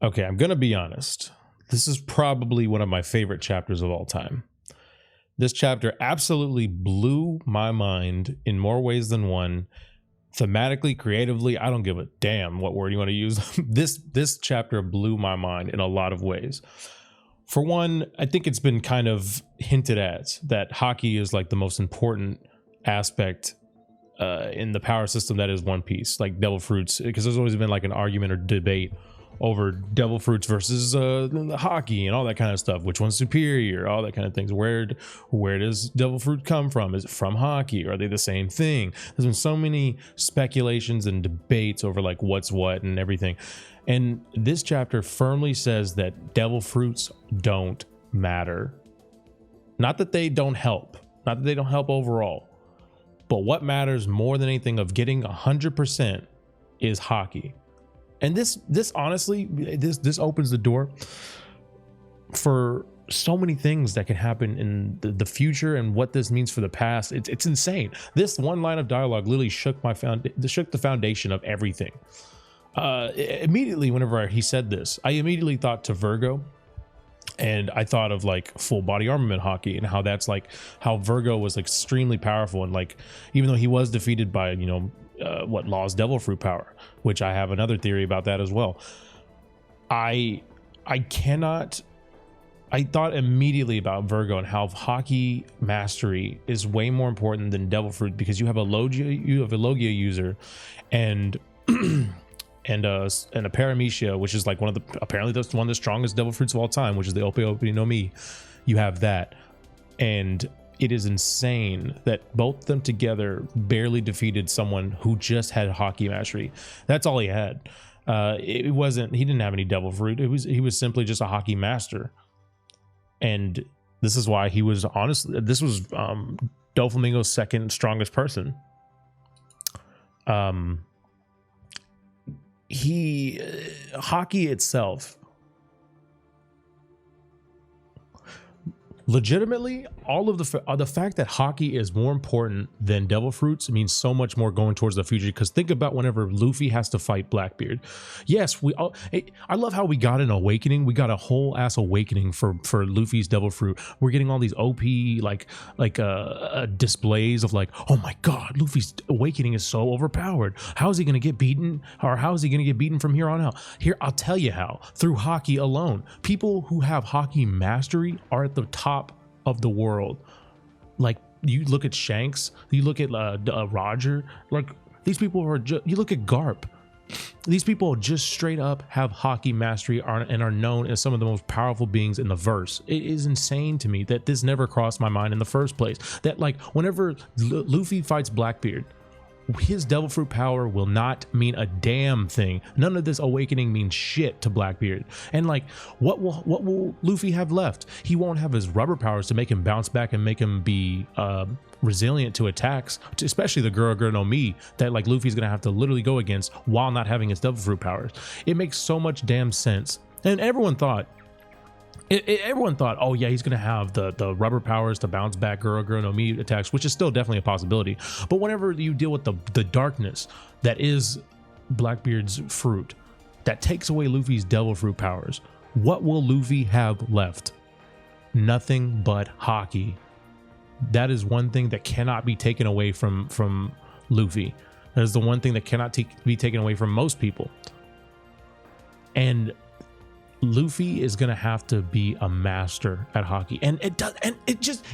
Okay, I'm going to be honest. This is probably one of my favorite chapters of all time. This chapter absolutely blew my mind in more ways than one. Thematically, creatively, I don't give a damn what word you want to use. This chapter blew my mind in a lot of ways. For one, I think it's been kind of hinted at that hockey is like the most important aspect in the power system that is One Piece, like Devil Fruits, because there's always been like an argument or debate over Devil Fruits versus hockey and all that kind of stuff. Which one's superior? All that kind of things. Where does Devil Fruit come from? Is it from hockey? Or are they the same thing? There's been so many speculations and debates over like what's what and everything. And this chapter firmly says that Devil Fruits don't matter. Not that they don't help. Not that they don't help overall. But what matters more than anything of getting 100% is hockey. And this honestly, this opens the door for so many things that can happen in the future and what this means for the past. It's insane. This one line of dialogue literally shook the foundation of everything. Immediately, whenever he said this, I immediately thought to Virgo. And I thought of like full body armament hockey and how that's like how Virgo was extremely powerful. And like, even though he was defeated by, Law's Devil Fruit power, which I have another theory about that as well. I thought immediately about Virgo and how hockey mastery is way more important than Devil Fruit, because you have a Logia user and and a Paramecia, which is like apparently that's one of the strongest Devil Fruits of all time, which is the Ope Ope no Mi. You have that, and it is insane that both of them together barely defeated someone who just had hockey mastery. That's all he had. He didn't have any Devil Fruit. He was simply just a hockey master, and this is why he was this was Doflamingo's second strongest person. Hockey itself, legitimately, all of the fact that hockey is more important than Devil Fruits means so much more going towards the future. Because think about whenever Luffy has to fight Blackbeard. Yes, I love how we got an awakening. We got a whole ass awakening for Luffy's Devil Fruit. We're getting all these OP displays of like, oh my god, Luffy's awakening is so overpowered. How is he gonna get beaten? Or how is he gonna get beaten from here on out? Here, I'll tell you how. Through hockey alone. People who have hockey mastery are at the top of the world. Like, you look at Shanks, you look at Roger, like these people are you look at Garp, these people just straight up have hockey mastery and are known as some of the most powerful beings in the verse. It is insane to me that this never crossed my mind in the first place, that like whenever Luffy fights Blackbeard, his Devil Fruit power will not mean a damn thing. None of this awakening means shit to Blackbeard. And like, what will Luffy have left? He won't have his rubber powers to make him bounce back and make him be resilient to attacks, especially the Gurren no Mi that like Luffy's gonna have to literally go against while not having his Devil Fruit powers. It makes so much damn sense. And everyone thought, oh yeah, he's gonna have the rubber powers to bounce back Gurren no Mi attacks, which is still definitely a possibility. But whenever you deal with the darkness that is Blackbeard's fruit, that takes away Luffy's Devil Fruit powers, what will Luffy have left? Nothing but hockey. That is one thing that cannot be taken away from Luffy. That is the one thing that cannot be taken away from most people. And Luffy is gonna have to be a master at hockey, and it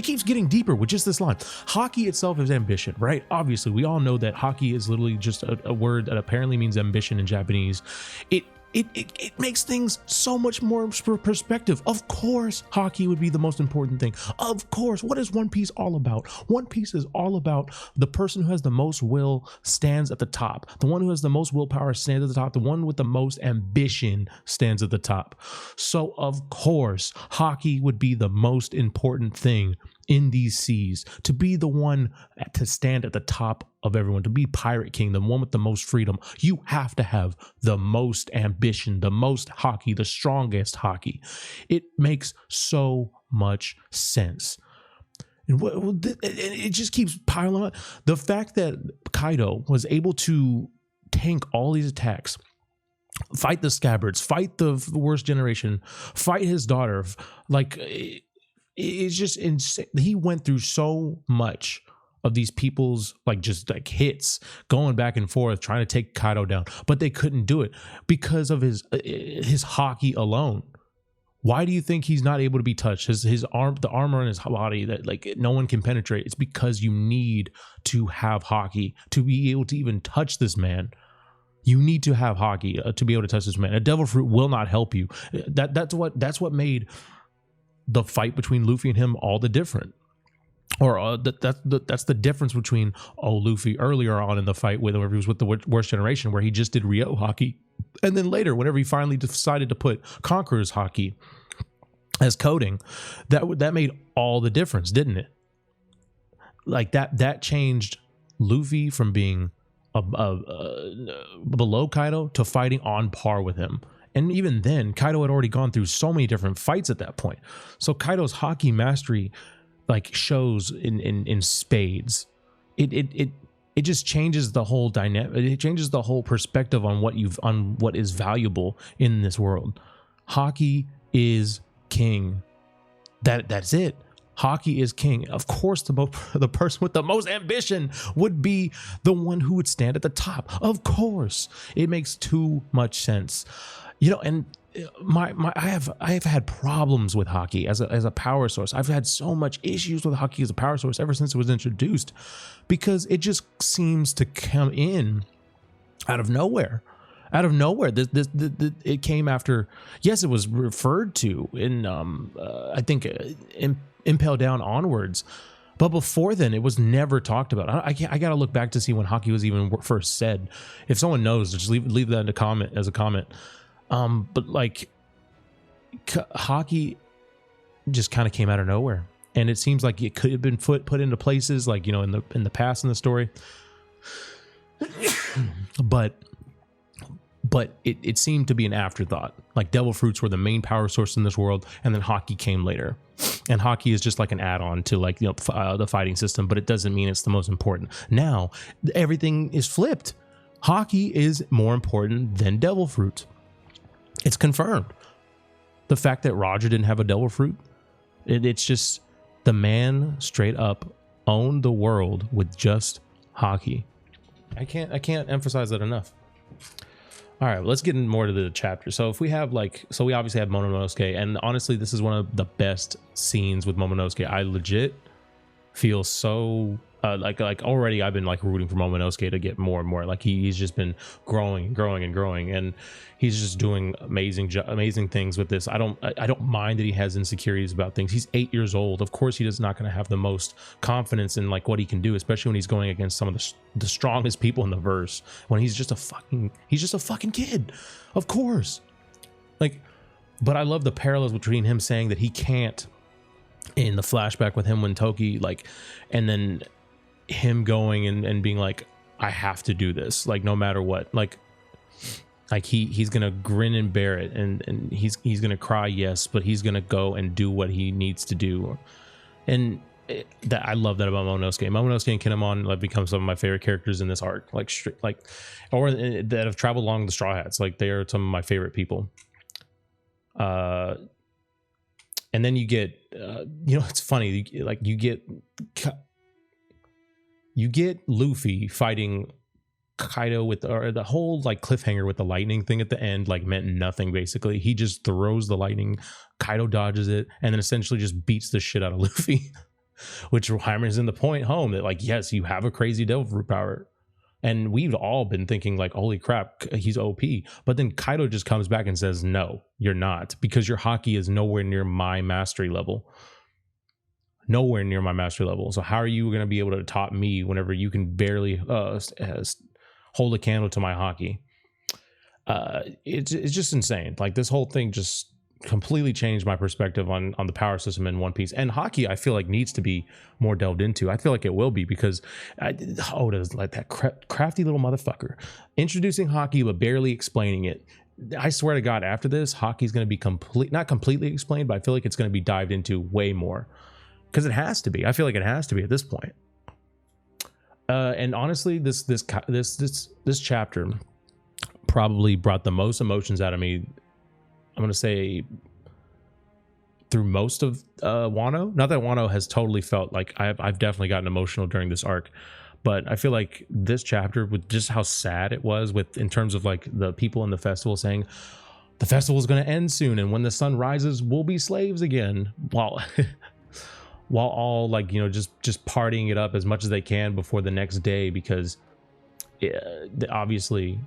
keeps getting deeper with just this line. Hockey itself is ambition, right? Obviously, we all know that hockey is literally just a word that apparently means ambition in Japanese. It makes things so much more perspective. Of course, hockey would be the most important thing. Of course. What is One Piece all about? One Piece is all about the person who has the most will stands at the top. The one who has the most willpower stands at the top. The one with the most ambition stands at the top. So of course, hockey would be the most important thing in these seas, to be the one to stand at the top of everyone, to be Pirate King, the one with the most freedom. You have to have the most ambition, the most hockey, the strongest hockey. It makes so much sense. And it just keeps piling up. The fact that Kaido was able to tank all these attacks Fight the scabbards, fight the worst generation, fight his daughter. Like it's just insane. He went through so much of these people's like just like hits going back and forth trying to take Kaido down, but they couldn't do it because of his haki alone. Why do you think he's not able to be touched? His arm, the armor in his body that like no one can penetrate. It's because you need to have haki to be able to even touch this man. You need to have haki to be able to touch this man. A devil fruit will not help you. That's what made the fight between Luffy and him all the different. Or that's the difference between Luffy earlier on in the fight whenever he was with the worst generation, where he just did Ryo haki, and then later whenever he finally decided to put Conqueror's haki as coding, that made all the difference, didn't it? Like that changed Luffy from being below Kaido to fighting on par with him. And even then, Kaido had already gone through so many different fights at that point. So Kaido's haki mastery like shows in spades. It just changes the whole dynamic. It changes the whole perspective on what is valuable in this world. Haki is king. That's it. Haki is king. Of course, the person with the most ambition would be the one who would stand at the top. Of course, it makes too much sense, And I have had problems with haki as a power source. I've had so much issues with haki as a power source ever since it was introduced, because it just seems to come in out of nowhere. It came after. Yes, it was referred to in I think Impel Down onwards, but before then it was never talked about. I gotta look back to see when haki was even first said. If someone knows, just leave that in a comment. But like haki just kind of came out of nowhere, and it seems like it could have been put into places like in the past in the story, but it seemed to be an afterthought. Like devil fruits were the main power source in this world, and then haki came later. And haki is just like an add-on to like the fighting system, but it doesn't mean it's the most important. Now everything is flipped. Haki is more important than devil fruit. It's confirmed. The fact that Roger didn't have a devil fruit, it's just the man straight up owned the world with just haki. I can't emphasize that enough. All right, let's get more to the chapter. So if we have we obviously have Momonosuke, and honestly, this is one of the best scenes with Momonosuke. I legit feel so like already I've been like rooting for Momonosuke to get more and more. Like he's just been growing, and he's just doing amazing things with this. I don't mind that he has insecurities about things. He's 8 years old. Of course, he is not going to have the most confidence in like what he can do, especially when he's going against some of the strongest people in the verse. When he's just a fucking kid, of course. Like, but I love the parallels between him saying that he can't in the flashback with him when Toki and then him going and being like, I have to do this, like no matter what, like he's gonna grin and bear it, and he's gonna cry, yes, but he's gonna go and do what he needs to do. And that I love that about Momonosuke and Kinemon have become some of my favorite characters in this arc, or that have traveled along the Straw Hats. Like they are some of my favorite people. And then you get it's funny, you get Luffy fighting Kaido with the whole like cliffhanger with the lightning thing at the end meant nothing. Basically, he just throws the lightning, Kaido dodges it, and then essentially just beats the shit out of Luffy, which hammers in the point home that yes, you have a crazy devil fruit power. And we've all been thinking holy crap, he's OP. But then Kaido just comes back and says, no, you're not, because your haki is nowhere near my mastery level. Nowhere near my mastery level. So how are you going to be able to top me whenever you can barely hold a candle to my haki? It's just insane. This whole thing just completely changed my perspective on the power system in One Piece. And haki, I feel needs to be more delved into. I feel it will be, because Oda's that crafty little motherfucker introducing haki but barely explaining it. I swear to God, after this, haki is going to be not completely explained, but I feel it's going to be dived into way more, because it has to be. I feel it has to be at this point. And honestly, this chapter probably brought the most emotions out of me. I'm gonna say through most of Wano. Not that Wano has totally felt like I've definitely gotten emotional during this arc, but I feel like this chapter, with just how sad it was, with in terms of like the people in the festival saying the festival is going to end soon, and when the sun rises, we'll be slaves again. While while all like, you know, just partying it up as much as they can before the next day, because obviously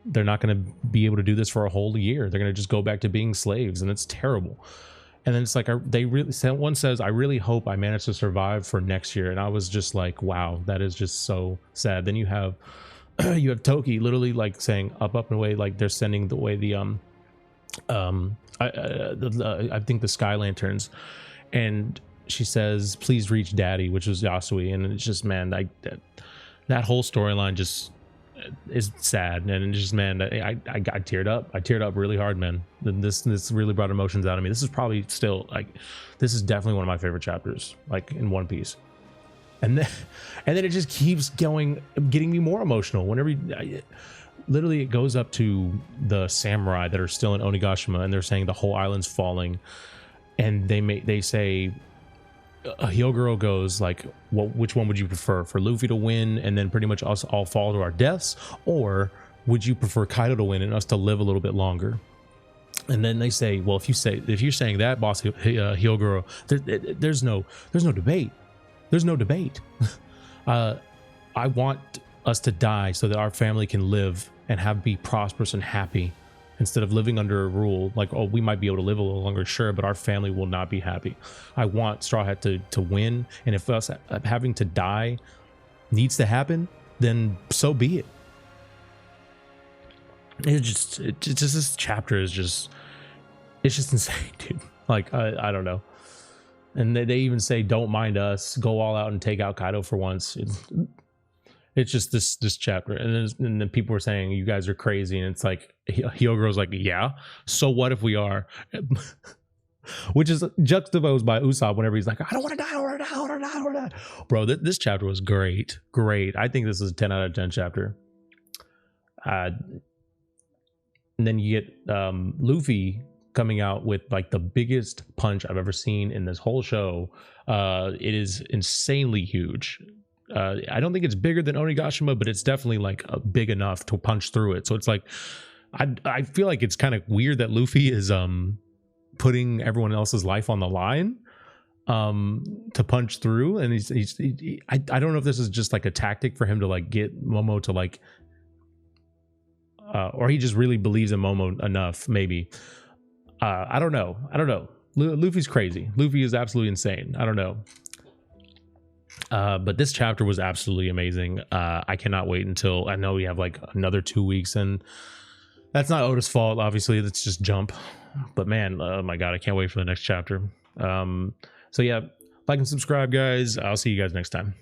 they're not going to be able to do this for a whole year. They're going to just go back to being slaves, and it's terrible. And then it's like, they really, someone says, I really hope I manage to survive for next year. And I was just like, wow, that is just so sad. Then you have you have Toki literally like saying up and away, like they're sending away the I think the Sky Lanterns, and she says, please reach daddy, which was Yasui. And it's just, man, that whole storyline just is sad. And it's just, man, I teared up. I teared up really hard, man. This really brought emotions out of me. This is probably still like, this is definitely one of my favorite chapters, like in One Piece. And then it just keeps going, getting me more emotional whenever literally it goes up to the samurai that are still in Onigashima, and they're saying the whole island's falling, and they say Hyogoro goes like, well, which one would you prefer, for Luffy to win and then pretty much us all fall to our deaths, or would you prefer Kaido to win and us to live a little bit longer? And then they say, well, if you're saying that, boss Hyogoro, there's no debate. There's no debate. I want us to die so that our family can live and be prosperous and happy, instead of living under a rule like, oh, we might be able to live a little longer, sure, but our family will not be happy. I want Straw Hat to win, and if us having to die needs to happen, then so be it. It's just this chapter is just, it's just insane, dude. Like, I don't know. And they even say, don't mind us, go all out and take out Kaido for once. It's just this chapter. And then people were saying, you guys are crazy. And it's like, Hyogoro's like, yeah, so what if we are? Which is juxtaposed by Usopp whenever he's like, I don't want to die, I don't want to die, I don't want to die, I don't want to die. Bro, this chapter was great. I think this is a 10 out of 10 chapter. And then you get Luffy coming out with like the biggest punch I've ever seen in this whole show. It is insanely huge. I don't think it's bigger than Onigashima, but it's definitely like big enough to punch through it. So it's like, I feel like it's kind of weird that Luffy is putting everyone else's life on the line to punch through. And I don't know if this is just like a tactic for him to like get Momo to like, or he just really believes in Momo enough, maybe. I don't know. Luffy's crazy. Luffy is absolutely insane. I don't know. But this chapter was absolutely amazing. I cannot wait until, I know we have like another 2 weeks, and that's not Oda's fault, obviously. That's just Jump. But man, oh my god, I can't wait for the next chapter. So yeah, like and subscribe, guys. I'll see you guys next time.